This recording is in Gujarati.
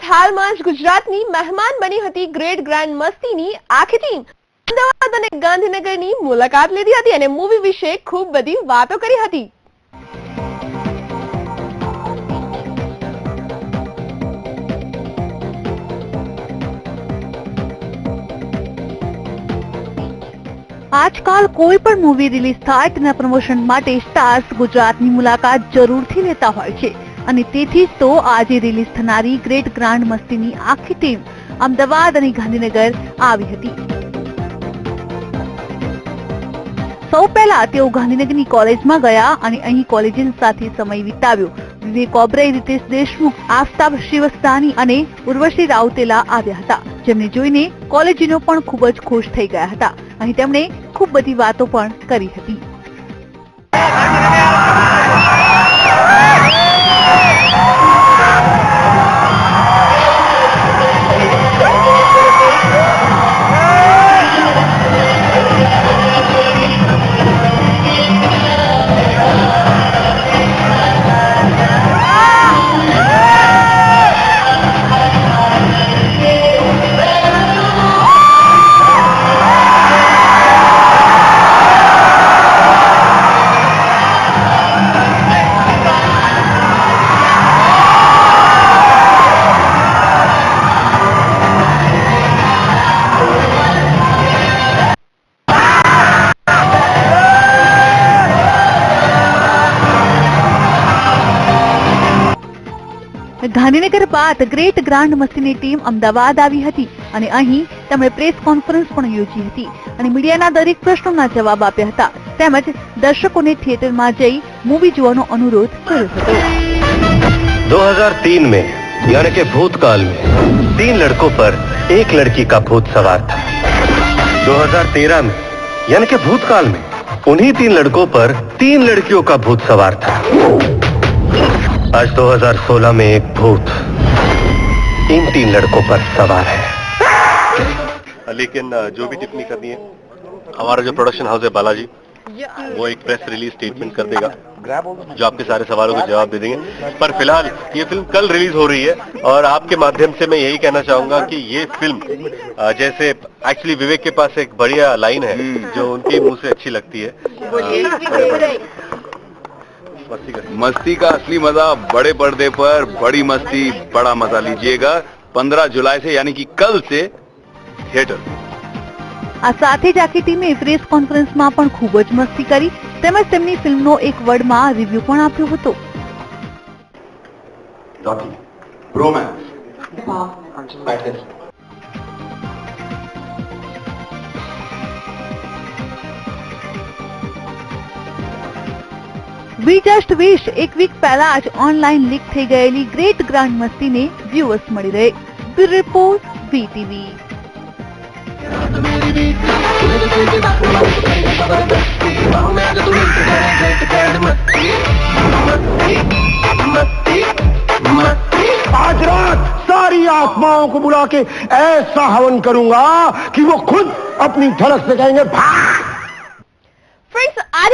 હાલમાં જ ગુજરાતની મહેમાન બની હતી ગ્રેટ ગ્રાન્ડ મસ્તીની આખી ટીમ અમદાવાદ અને ગાંધીનગરની મુલાકાત લીધી હતી અને મૂવી વિશે ખૂબ બધી વાતો કરી હતી। આજકાલ કોઈ પણ મૂવી રિલીઝ થાય તેના પ્રમોશન માટે સ્ટાર્સ ગુજરાતની મુલાકાત જરૂરથી લેતા હોય છે અને તેથી જ તો આજે રિલીઝ થનારી ગ્રેટ ગ્રાન્ડ મસ્તીની આખી ટીમ અમદાવાદ અને ગાંધીનગર આવી હતી। સૌ પહેલા તેઓ ગાંધીનગરની કોલેજમાં ગયા અને અહીં કોલેજિયન સાથે સમય વિતાવ્યો। વિવેક ઓબેરોય, રીતેશ દેશમુખ, આફતાબ શ્રીવસ્તવાની અને ઉર્વશી રાઉતેલા આવ્યા હતા, જેમને જોઈને કોલેજિયનો પણ ખૂબ જ ખુશ થઈ ગયા હતા। અહીં તેમણે ખૂબ બધી વાતો પણ કરી હતી। ગાંધીનગર બાદ ગ્રેટ ગ્રાન્ડ મસ્તીની ટીમ અમદાવાદ આવી હતી અને અહીં તેમણે પ્રેસ કોન્ફરન્સ પણ યોજી હતી અને મીડિયાના દરેક પ્રશ્નોના જવાબ આપ્યા હતા તેમજ દર્શકોને થિયેટરમાં જઈ મૂવી જોવાનો અનુરોધ કર્યો હતો। 2003 में यानी कि भूतकाल में 3 लड़कों पर एक लड़की का भूत सवार था। 2013 में यानी कि भूतकाल में उन्हीं 3 लड़कों पर 3 लड़कियों का भूत सवार था। आज 2016 में एक भूत इन 3 लड़कों पर सवार है। लेकिन जो भी टिप्पणी करनी है, हमारा जो प्रोडक्शन हाउस है बालाजी, वो एक प्रेस रिलीज स्टेटमेंट कर देगा जो आपके सारे सवालों के जवाब दे देंगे। पर फिलहाल ये फिल्म कल रिलीज हो रही है और आपके माध्यम से मैं यही कहना चाहूंगा कि ये फिल्म जैसे एक्चुअली विवेक के पास एक बढ़िया लाइन है जो उनके मुंह से अच्छी लगती है, मस्ती का असली मजा बड़े पर्दे पर बड़ी मस्ती बड़ा मजा लीजिएगा 15 जुलाई से यानी कि कल से थिएटर। આ સાથે જ આખી ટીમે પ્રેસ કોન્ફરન્સમાં પણ ખૂબ જ મસ્તી કરી તેમજ તેમની ફિલ્મનો એક વર્ડમાં રિવ્યુ પણ આપ્યો હતો। વી જસ્ટ વિશ એક વીક પહેલા જ ઓનલાઈન લીક થઈ ગયેલી ગ્રેટ ગ્રાન્ડ મસ્તીને વ્યુઅર્સ મળી રહે। Bureau report VTV। आज रात सारी आत्माओं को बुला के ऐसा हवन करूंगा कि वो खुद अपनी धड़क से कहेंगे भाग। फ्रेंड्स, आज